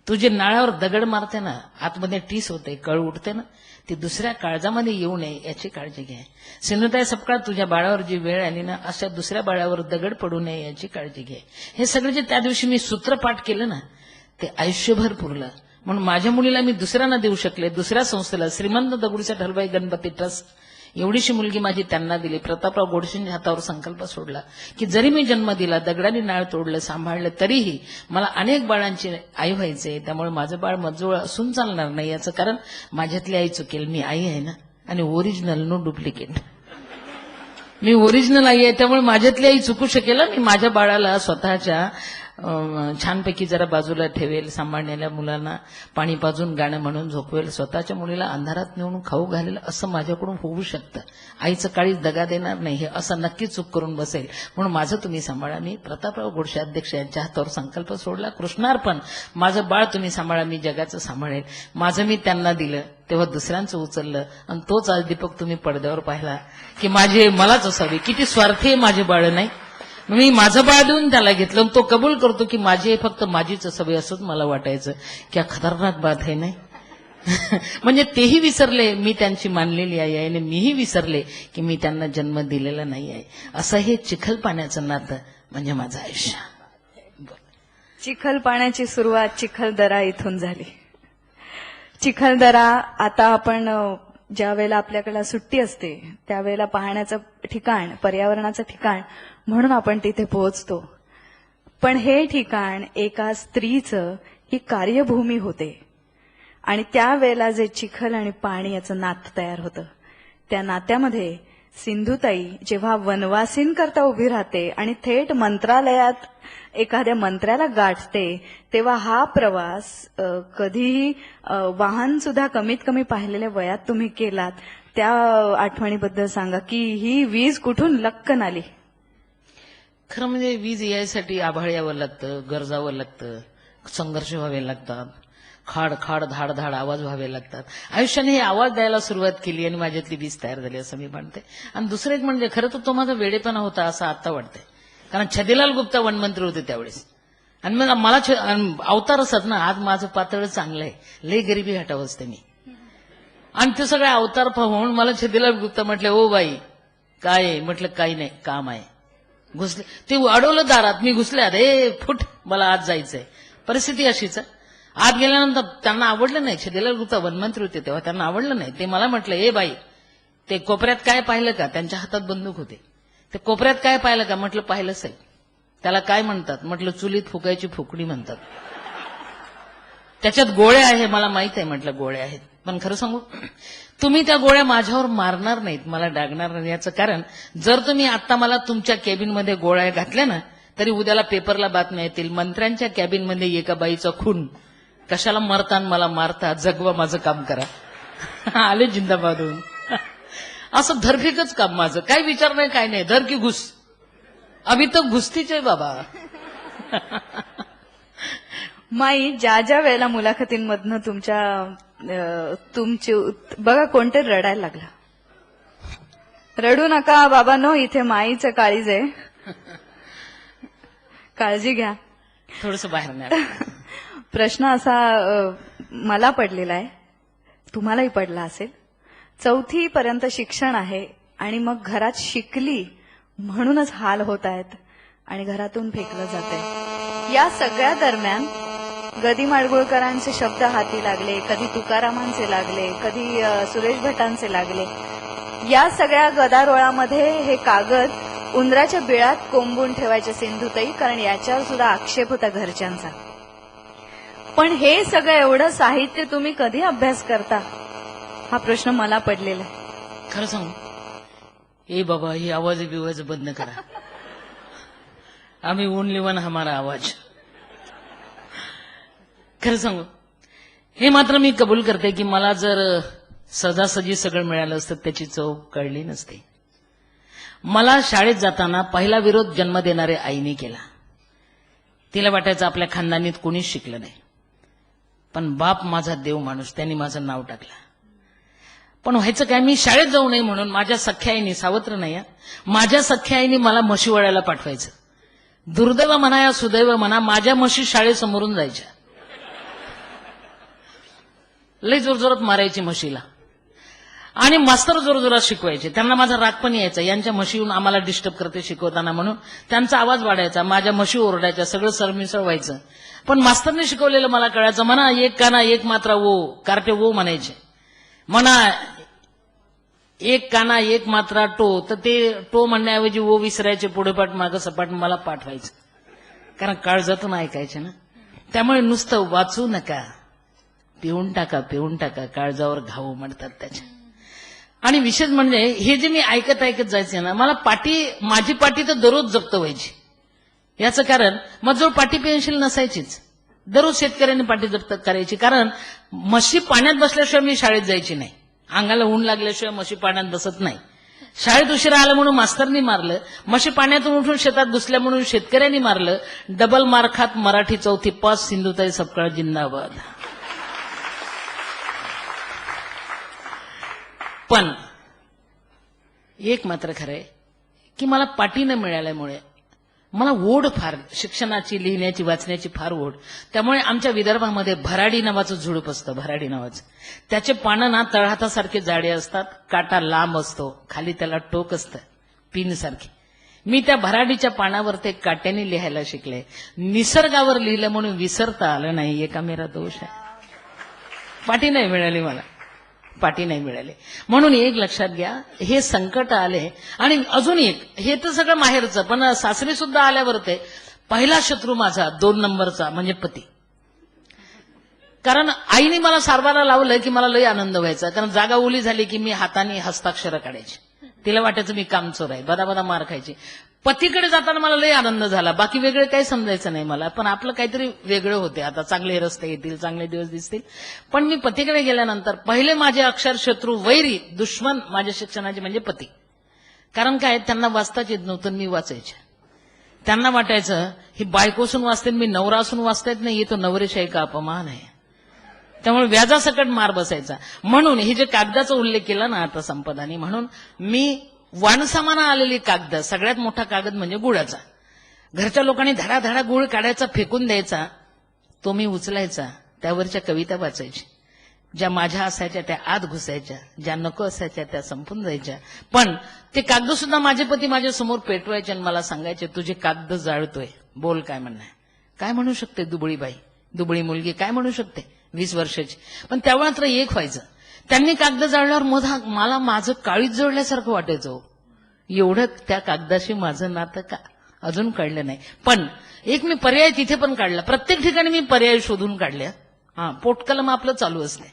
तू जे नाळावर दगड मारते ना, आतमध्ये टीस होते, कळ उठते ना, ती दुसऱ्या काळजामध्ये येऊ नये याची काळजी घे. सिंधुताई सपकाळ, तुझ्या बाळावर जी वेळ आली ना, अशा दुसऱ्या बाळावर दगड पडू नये याची काळजी घे. हे सगळं जे त्या दिवशी मी सूत्रपाठ केलं ना, ते आयुष्यभर पुरलं. म्हणून माझ्या मुलीला मी दुसऱ्यांना देऊ शकले. दुसऱ्या संस्थेला श्रीमंत दगडूशेठ हलवाई गणपती ट्रस्ट एवढीशी मुलगी माझी त्यांना दिली. प्रतापराव गोडसेंच्या हातावर संकल्प सोडला की जरी मी जन्म दिला, दगडाने नाळ तोडलं, सांभाळलं, तरीही मला अनेक बाळांची आई व्हायचे. त्यामुळे माझं बाळ मजूळ असून चालणार नाही. याचं कारण माझ्यातली आई चुकेल. मी आई आहे ना, आणि original, no duplicate. Me original I आहे, त्यामुळे माझ्यातली आई चुकू शकेल. मी माझ्या बाळाला स्वतःच्या छानपैकी जरा बाजूला ठेवेल, सांभाळलेल्या मुलांना पाणी पाजून गाणं म्हणून झोपवेल, स्वतःच्या मुलीला अंधारात नेऊन खाऊ घालेल, असं माझ्याकडून होऊ शकतं. आईचं काळीच दगा देणार नाही, हे असं नक्की चूक करून बसेल. म्हणून माझं तुम्ही सांभाळा. मी प्रतापराव गोडसे अध्यक्ष यांच्या हातावर संकल्प सोडला, कृष्णार्पण. माझं बाळ तुम्ही सांभाळा, मी जगाचं सांभाळेल. माझं मी त्यांना दिलं, तेव्हा दुसऱ्यांचं उचललं, आणि तोच आज दीपक तुम्ही पडद्यावर पाहिला की माझे मलाच असावी. किती स्वार्थी आहे माझे बाळ. नाही, मी माझं बाळ देऊन त्याला घेतलं. तो कबूल करतो की माझी फक्त माझीच असावी, असंच मला वाटायचं. क्या खतरनाक बात आहे नाही. म्हणजे तेही विसरले मी त्यांची मानलेली आई आहे, आणि मीही विसरले की मी त्यांना जन्म दिलेला नाही आहे. असं हे चिखल पाण्याचं नातं म्हणजे माझं आयुष्य. चिखल पाण्याची सुरुवात चिखलदरा इथून झाली. चिखलदरा आता आपण ज्या वेळेला आपल्याकडे सुट्टी असते त्यावेळेला पाहण्याचं ठिकाण, पर्यावरणाचं ठिकाण म्हणून आपण तिथे पोहोचतो. पण हे ठिकाण एका स्त्रीचं ही कार्यभूमी होते, आणि त्यावेळेला जे चिखल आणि पाणी याचं नातं तयार होतं, त्या नात्यामध्ये सिंधुताई जेव्हा वनवासींकरता उभी राहते आणि थेट मंत्रालयात एखाद्या मंत्र्याला गाठते, तेव्हा हा प्रवास कधीही वाहन सुद्धा कमीत कमी पाहिलेल्या वयात तुम्ही केलात. त्या आठवणीबद्दल सांगा की ही वीज कुठून लक्कन आली. खरं म्हणजे वीज यायसाठी आभाळ यावं लागतं, गरजावं लागतं, संघर्ष व्हावे लागतात, खाड खाड धाड धाड आवाज व्हावे लागतात. आयुष्याने हे आवाज द्यायला सुरुवात केली आणि माझ्यातली वीज तयार झाली असं मी म्हणते. आणि दुसरं एक म्हणजे खरं तर तो माझा वेडेपणा होता असं आता वाटतंय. कारण छदीलाल गुप्ता वनमंत्री होते त्यावेळेस, आणि मग मला अवतार असत ना. आज माझं पातळ चांगलं आहे, लय गरिबी हटाव असते मी. आणि ते सगळे अवतार पाहून मला छदीलाल गुप्ता म्हटले, ओ बाई काय आहे? म्हटलं काही नाही, काम आहे. घुसले ते, अडवलं दारात, मी घुसले. अरे फुट, मला आज जायचंय. परिस्थिती अशीच. आत गेल्यानंतर त्यांना आवडलं नाही. छदीलाल गुप्ता वनमंत्री होते तेव्हा, त्यांना आवडलं नाही. ते मला म्हटलं, ए बाई ते कोपऱ्यात काय पाहिलं का? त्यांच्या हातात बंदूक होते. ते कोपऱ्यात काय पाहिलं का? म्हटलं पाहिलं साहेब. त्याला काय म्हणतात? म्हटलं चुलीत फुकायची फुकणी म्हणतात. त्याच्यात गोळ्या आहे, मला माहित आहे. म्हटलं गोळ्या आहेत, पण खरं सांगू, तुम्ही त्या गोळ्या माझ्यावर मारणार नाहीत, मला डागणार नाही. याचं कारण, जर तुम्ही आता मला तुमच्या कॅबिनमध्ये गोळ्या घातल्या ना, तरी उद्याला पेपरला बातम्या येतील, मंत्र्यांच्या कॅबिनमध्ये एका बाईचा खून. कशाला मरता मला मारता? जगवा, माझं काम करा. आले जिंदाबाद होऊन. असं धरफिकच काम माझं, काही विचार नाही, काय नाही, धर की घुस. अभि तर घुसतीच आहे बाबा. माई, ज्या ज्या वेळेला मुलाखतींमधनं तुमची बघा कोणते रडायला लागला. रडू नका बाबांनो, इथे माईचं काळीज आहे, काळजी घ्या. थोडस बाहेर नाही. प्रश्न असा मला पडलेला आहे, तुम्हालाही पडला असेल. 4थी पर्यंत शिक्षण आहे आणि मग घरात शिकली म्हणूनच हाल होत आहेत आणि घरातून फेकलं जाते. या सगळ्या दरम्यान गदी माडगुळकरांचे शब्द हाती लागले, कधी तुकारामांचे लागले, कधी सुरेश भटांचे लागले. या सगळ्या गदारोळामध्ये हे कागद उंदराच्या बिळात कोंबून ठेवायचे सिंधुताई, कारण याच्यावर सुद्धा आक्षेप होता घरच्यांचा. पण हे सगळं एवढं साहित्य तुम्ही कधी अभ्यास करता, हा प्रश्न मला पडलेला आहे. खरं सांगू, ए बाबा ही आवाज बिवाज बंद करा. आम्ही ओनली वन हमारा आवाज. खरं सांगू, हे मात्र मी कबूल करते की मला जर सजासजी सगळं मिळालं असतं त्याची चव कळली नसते. मला शाळेत जाताना पहिला विरोध जन्म देणाऱ्या आईने केला. तिला वाटायचं आपल्या खानदानीत कोणीच शिकलं नाही, पण बाप माझा देव माणूस, त्यांनी माझं नाव टाकलं. पण व्हायचं काय, मी शाळेत जाऊ नये म्हणून माझ्या सख्या आईनी, सावत्र नाही, माझ्या सख्या आईनी मला म्हशी वळायला पाठवायचं. दुर्दैव म्हणा या सुदैव म्हणा, माझ्या म्हशी शाळेसमोरून जायच्या. लई जोरजोरात मारायची म्हशीला आणि मास्तर जोरजोरात शिकवायचे. त्यांना माझा राग पण यायचा, यांच्या म्हशी येऊन आम्हाला डिस्टर्ब करते शिकवताना म्हणून. त्यांचा आवाज वाढायचा, माझ्या म्हशी ओरडायच्या, सगळं सरमिसळ व्हायचं. पण मास्तरने शिकवलेलं मला कळायचं. म्हणा एक काना एक मात्रा वो, कार्टे वो म्हणायचे. म्हणा एक काना एक मात्रा टो, तर ते टो म्हणण्याऐवजी वो विसरायचे, पुढे पाठ मागं सपाट मला पाठवायचं, कारण काळजातून ऐकायचे ना. त्यामुळे नुसतं वाचू नका, पिऊन टाका, काळजावर घाव म्हणतात त्याच्या. आणि विशेष म्हणजे हे जे मी ऐकत जायचे ना, मला माझी पाटी तर दररोज जप्त व्हायची. याचं कारण माझं पाटी पेन्शिल नसायचीच. दररोज शेतकऱ्यांनी पाटी जप्त करायची, कारण म्हशी पाण्यात बसल्याशिवाय मी शाळेत जायची नाही. अंगाला ऊन लागल्याशिवाय म्हशी पाण्यात बसत नाही. शाळेत उशिरा आलं म्हणून मास्तरनी मारलं, म्हशी पाण्यातून उठून शेतात घुसल्या म्हणून शेतकऱ्यांनी मारलं. डबल मार खात मराठी चौथी पास, सिंधुताई सपकाळ जिंदाबाद. पण एक मात्र खरंय की मला पाटी न मिळाल्यामुळे मला ओढ फार, शिक्षणाची, लिहिण्याची, वाचण्याची फार ओढ. त्यामुळे आमच्या विदर्भामध्ये भराडी नावाचं झुडूप असतं, भराडी नावाचं. त्याचे पानं ना तळहातासारखे जाडे असतात, काटा लांब असतो, खाली त्याला टोक असतं पिनसारखे. मी त्या भराडीच्या पानावर ते काट्याने लिहायला शिकले. निसर्गावर लिहिलं म्हणून विसरता आलं नाही, एका मेरा दोष आहे. पाटी नाही मिळाली मला, पाटी नाही मिळाली. म्हणून एक लक्षात घ्या, हे संकट आले. आणि अजून एक, हे तर सगळं माहेरचं, पण सासरी सुद्धा आल्यावर ते पहिला शत्रू माझा 2 नंबरचा म्हणजे पती. कारण आईने मला सारवायला लावलं की मला लई आनंद व्हायचा, कारण जागा ओली झाली की मी हाताने हस्ताक्षर काढायची. तिला वाटायचं मी कामचोर आहे, बदा मार खायची. पतीकडे जाताना मला लई आनंद झाला, बाकी वेगळे काही समजायचं नाही मला, पण आपलं काहीतरी वेगळं होते. आता चांगले रस्ते येतील, चांगले दिवस दिसतील. पण मी पतीकडे गेल्यानंतर पहिले माझे अक्षर शत्रू, वैरी, दुश्मन माझ्या शिक्षणाचे म्हणजे पती. कारण काय, त्यांना वाचताच येत नव्हतं, मी वाचायचे. त्यांना वाटायचं ही बायकोसून वाचते, मी नवरा असून वाचता येत नाही, तो नवरेशाही का अपमान आहे. त्यामुळे व्याजासकट मार बसायचा. म्हणून हे जे कागदाचा उल्लेख केला ना आता संपदानी, म्हणून मी वाणसामाना आलेली कागद, सगळ्यात मोठा कागद म्हणजे गुळाचा. घरच्या लोकांनी धडाधडा गुळ काढायचा, फेकून द्यायचा, तो मी उचलायचा, त्यावरच्या कविता वाचायची. ज्या माझ्या असायच्या त्या आत घुसायच्या, ज्या नको असायच्या त्या संपून जायच्या. पण ते कागद सुद्धा माझे पती माझ्या समोर पेटवायचे आणि मला सांगायचे, तुझे कागद जाळतोय, बोल काय म्हणणं. काय म्हणू शकते दुबळी बाई, दुबळी मुलगी काय म्हणू शकते 20 वर्षाची. पण त्यावेळा तर एक व्हायचं, त्यांनी कागद जाळल्यावर मला माझं काळीच जळल्यासारखं वाटायचं. एवढं त्या कागदाशी माझं नातं का अजून कळलं नाही. पण एक मी पर्याय तिथे पण काढला, प्रत्येक ठिकाणी मी पर्याय शोधून काढल्या. पोटकलम आपलं चालू असते.